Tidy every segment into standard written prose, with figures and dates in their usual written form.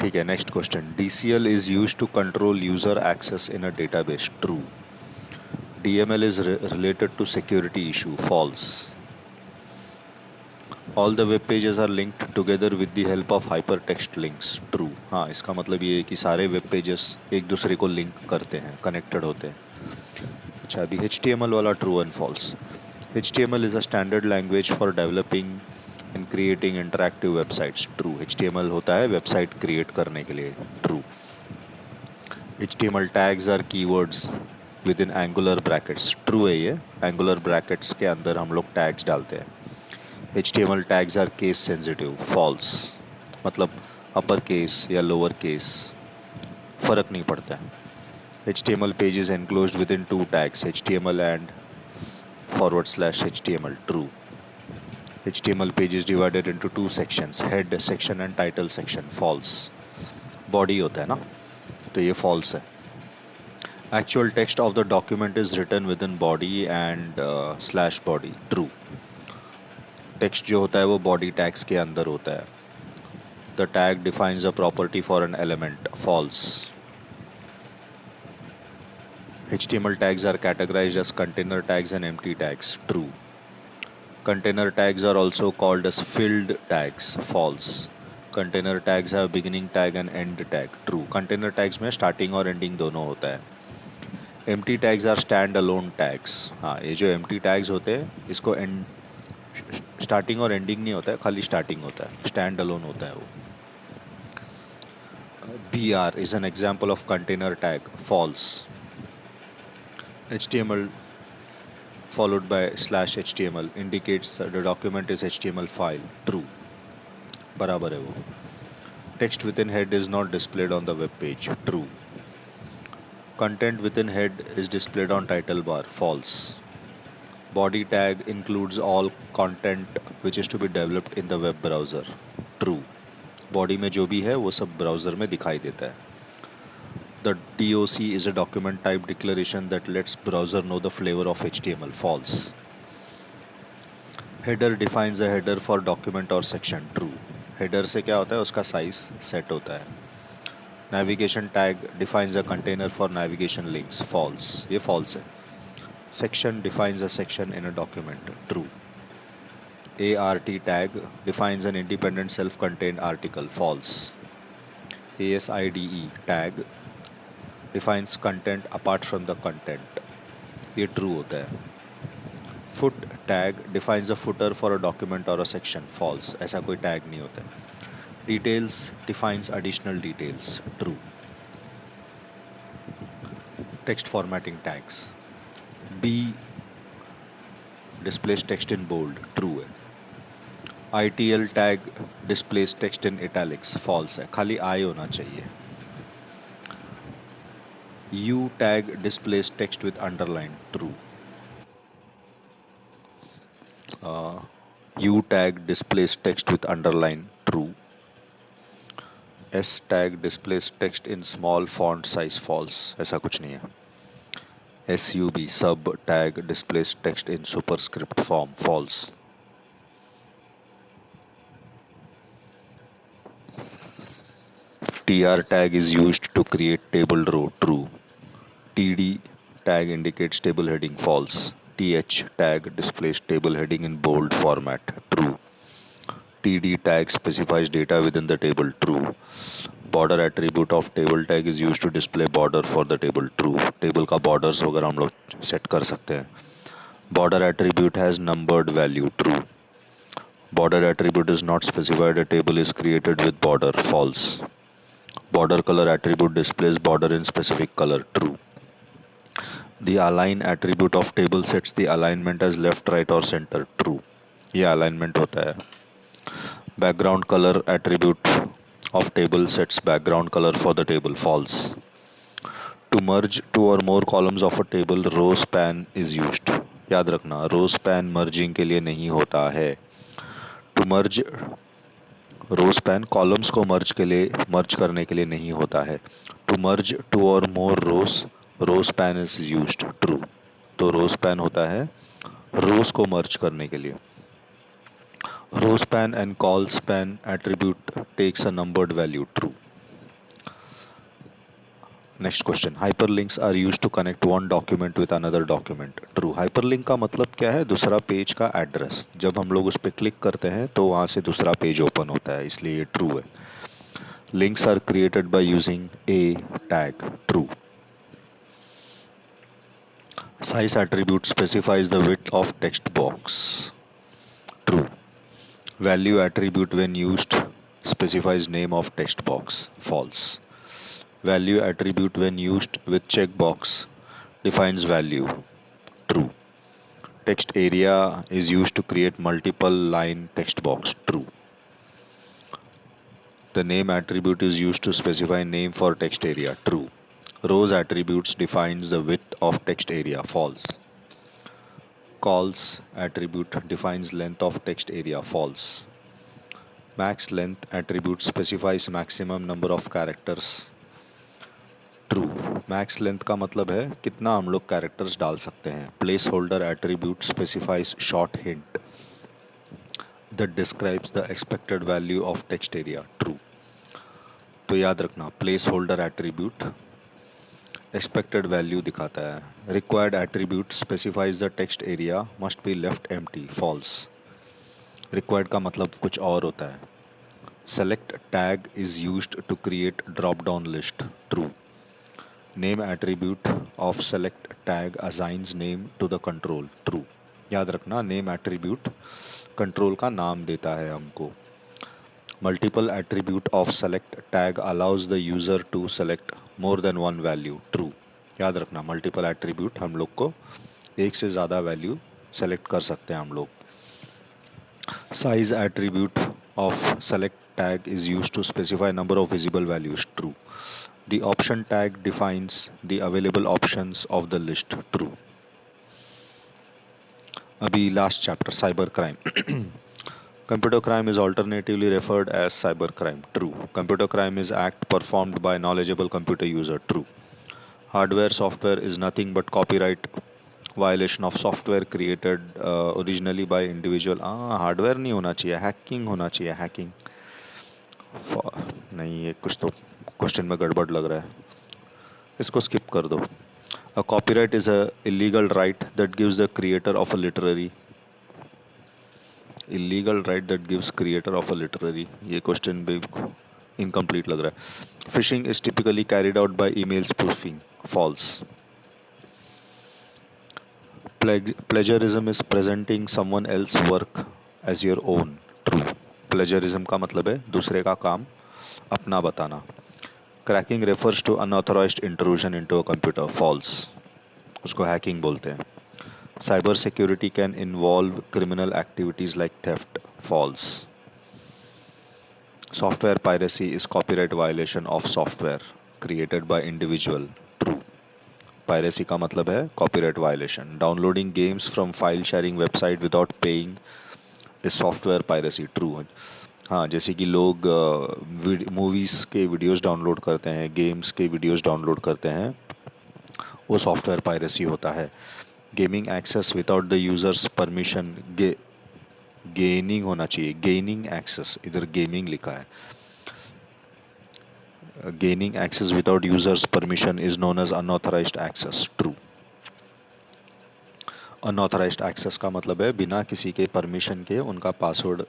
ठीक है, next question. DCL is used to control user access in a database. True. DML is related to security issue. False. All the web pages are linked together with the help of hypertext links. True. हाँ, इसका मतलब ये है कि सारे web pages एक दूसरे को लिंक करते हैं, कनेक्टेड होते हैं. अच्छा, अभी HTML वाला true and false. HTML is a standard language for developing and creating interactive websites. True. HTML होता है वेबसाइट क्रिएट करने के लिए. True. HTML tags are keywords within angular brackets. True है ये. Angular brackets के अंदर हम लोग tags डालते हैं. HTML tags are case sensitive. False. मतलब upper case या lower case फ़र्क नहीं पड़ता है. HTML page is enclosed within two tags, HTML and /HTML. True. HTML page is divided into two sections, head section and title section. False. Body होता है ना, तो ये false है. Actual text of the document is written within body and /body. True. Text जो होता है वो body tags के अंदर होता है. The tag defines a property for an element. False. HTML tags are categorized as container tags and empty tags. True. Container tags are also called as filled tags. False. Container tags have beginning tag and end tag. True. Container tags में starting और ending दोनों होता है. Empty tags are stand-alone tags. हाँ, ये जो empty tags होते हैं इसको starting और ending नहीं होता है, खाली starting होता है, stand-alone होता है वो. BR is an example of container tag. False. HTML followed by /HTML indicates that the document is HTML file. True. बराबर है वो. Text within head is not displayed on the web page. True. Content within head is displayed on title bar. False. Body tag includes all content which is to be developed in the web browser. True. Body में जो भी है वो सब browser में दिखाई देता है. The DOC is a document type declaration that lets browser know the flavor of HTML. False. Header defines a header for document or section. True. Header से क्या होता है, उसका size set होता है. Navigation tag defines a container for navigation links. False. ये false है. Section defines a section in a document. True. ART tag defines an independent self-contained article. False. ASIDE tag defines content apart from the content. ये true होता है. Foot tag defines a footer for a document or a section. False. ऐसा कोई tag नहीं होता है. Details defines additional details. True. Text formatting tags. B displays text in bold. True है. ITL tag displays text in italics. False है. खाली I होना चाहिए. U tag displays text with underline. True. U tag displays text with underline. True. S tag displays text in small font size. False. ऐसा कुछ नहीं है. SUB sub tag displays text in superscript form. False. TR tag is used to create table row. True. TD tag indicates table heading. False. TH tag displays table heading in bold format. True. TD tag specifies data within the table. True. Border attribute of table tag is used to display border for the table. True. Table का borders वगैरह हम लोग set कर सकते हैं. Border attribute has numbered value. True. Border attribute is not specified. A table is created with border. False. Border color attribute displays border in specific color. True. The align attribute of table sets the alignment as left, right or center. True. ये alignment होता है. Background color attribute of table sets background color for the table. False. To merge two or more columns of a table, row span is used. याद रखना, row span merging के लिए नहीं होता है. To merge row span columns को merge करने के लिए नहीं होता है. To merge two or more rows, row span is used. True. तो row span होता है rows को merge करने के लिए. Row span and col span attribute takes a numbered value. True. Next question, hyperlinks are use to connect one document with another document. True. Hyperlink का मतलब क्या है? दूसरा पेज का एड्रेस। जब हम लोग उस पर क्लिक करते हैं तो वहाँ से दूसरा पेज ओपन होता है, इसलिए ये ट्रू है। Links are created by using A tag. True. Size attribute specifies the width of text box. True. Value attribute when used specifies name of text box. False. Value attribute when used with checkbox defines value. True. Text area is used to create multiple line text box. True. The name attribute is used to specify name for text area. True. Rows attributes defines the width of text area. False. Calls attribute defines length of text area. False. Max length attribute specifies maximum number of characters. True. Max length का मतलब है कितना हम लोग characters डाल सकते हैं. Placeholder attribute specifies short hint that describes the expected value of text area. True. तो याद रखना, placeholder attribute expected value दिखाता है. Required attribute specifies the text area must be left empty. False. Required का मतलब कुछ और होता है. Select tag is used to create drop-down list. True. Name attribute of select tag assigns name to the control. True. याद रखना, name attribute control का नाम देता है हमको. Multiple attribute of select tag allows the user to select more than one value. True. याद रखना, multiple attribute हम लोग को एक से ज़्यादा value select कर सकते हैं हम लोग. Size attribute of select tag is used to specify number of visible values. True. The option tag defines the available options of the list. True. अभी last chapter, cyber crime. Computer crime is alternatively referred as cyber crime. True. Computer crime is act performed by knowledgeable computer user. True. Hardware software is nothing but copyright violation of software created originally by individual. Hardware नहीं होना चाहिए, hacking होना चाहिए. Hacking नहीं, ये कुछ तो question में गड़बड़ लग रहा है, इसको स्किप कर दो. A copyright is a illegal right that gives the creator of a literary. Illegal right that gives creator of a literary. ये क्वेश्चन भी incomplete लग रहा है. Phishing is typically carried out by email spoofing. False. Plagiarism is presenting someone else's work as your own. True. Plagiarism का मतलब है दूसरे का काम अपना बताना. Cracking refers to unauthorized intrusion into a computer. False. उसको hacking बोलते हैं. Cyber security can involve criminal activities like theft. False. Software piracy is copyright violation of software created by individual. True. Piracy का मतलब है copyright violation. Downloading games from file sharing website without paying is software piracy. True. हाँ, जैसे कि लोग movies के videos download करते हैं, गेम्स के वीडियोस डाउनलोड करते हैं, वो सॉफ्टवेयर पायरेसी होता है. Gaming access without the users permission, gaining होना चाहिए, गेनिंग एक्सेस, इधर गेमिंग लिखा है. Gaining access without users permission is known as unauthorised access. True. Unauthorised access का मतलब है बिना किसी के परमिशन के उनका पासवर्ड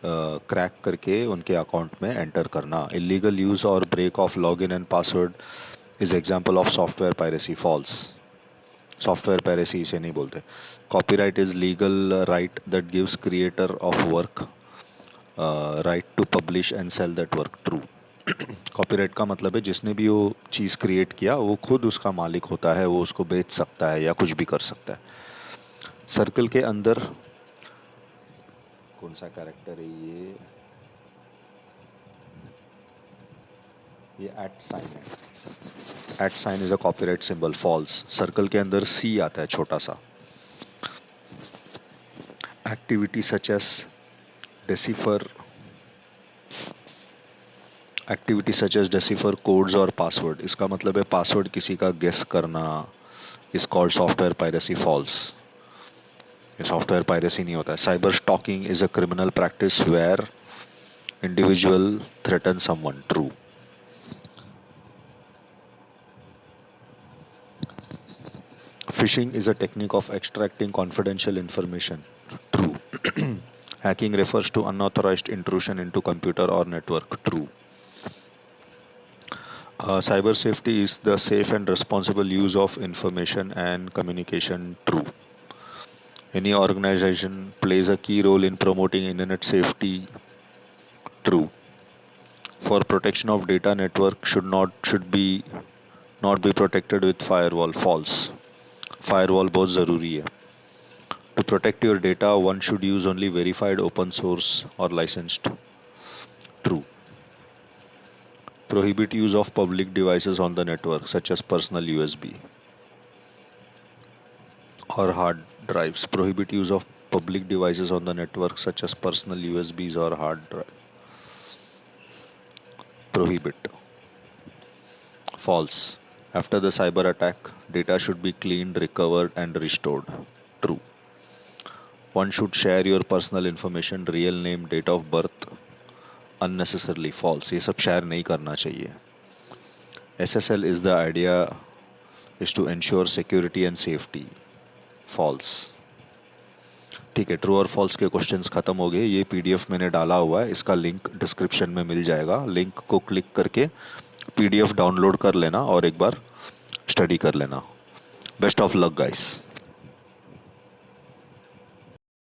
क्रैक करके उनके अकाउंट में एंटर करना. इलीगल यूज़ और break of login and password is example of software piracy. False. Software piracy इसे नहीं बोलते. Copyright is legal right that gives creator of work right to publish and sell that work. True. Copyright का मतलब है जिसने भी वो चीज़ create किया वो खुद उसका मालिक होता है, वो उसको बेच सकता है या कुछ भी कर सकता है. सर्कल के अंदर कौन सा कैरेक्टर है? ये एट साइन है. At sign is a copyright symbol. False. Circle के अंदर सी आता है छोटा सा. Activity such as decipher, activity such as decipher codes और पासवर्ड, इसका मतलब है पासवर्ड किसी का गेस करना, is called software piracy. False. ये सॉफ्टवेयर पायरेसी नहीं होता है. Cyber stalking is a criminal practice where individual threaten someone. True. Phishing is a technique of extracting confidential information. True. Hacking refers to unauthorized intrusion into computer or network. True. Cyber safety is the safe and responsible use of information and communication. True. Any organization plays a key role in promoting internet safety. True. For protection of data, network should be not be protected with firewall. False. Firewall बहुत ज़रूरी है. To protect your data, one should use only verified open source or licensed. True. Prohibit use of public devices on the network, such as personal USB or hard drives. Prohibit use of public devices on the network, such as personal USBs or hard drive. Prohibit. False. After the cyber attack, data should be cleaned, recovered, and restored. True. One should share your personal information, real name, date of birth, unnecessarily. False. ये सब share नहीं करना चाहिए. SSL is the idea is to ensure security and safety. False. ठीक है, true और false के questions खत्म हो गए. ये PDF मैंने डाला हुआ है, इसका लिंक डिस्क्रिप्शन में मिल जाएगा. लिंक को क्लिक करके PDF डाउनलोड कर लेना और एक बार स्टडी कर लेना. Best of luck guys.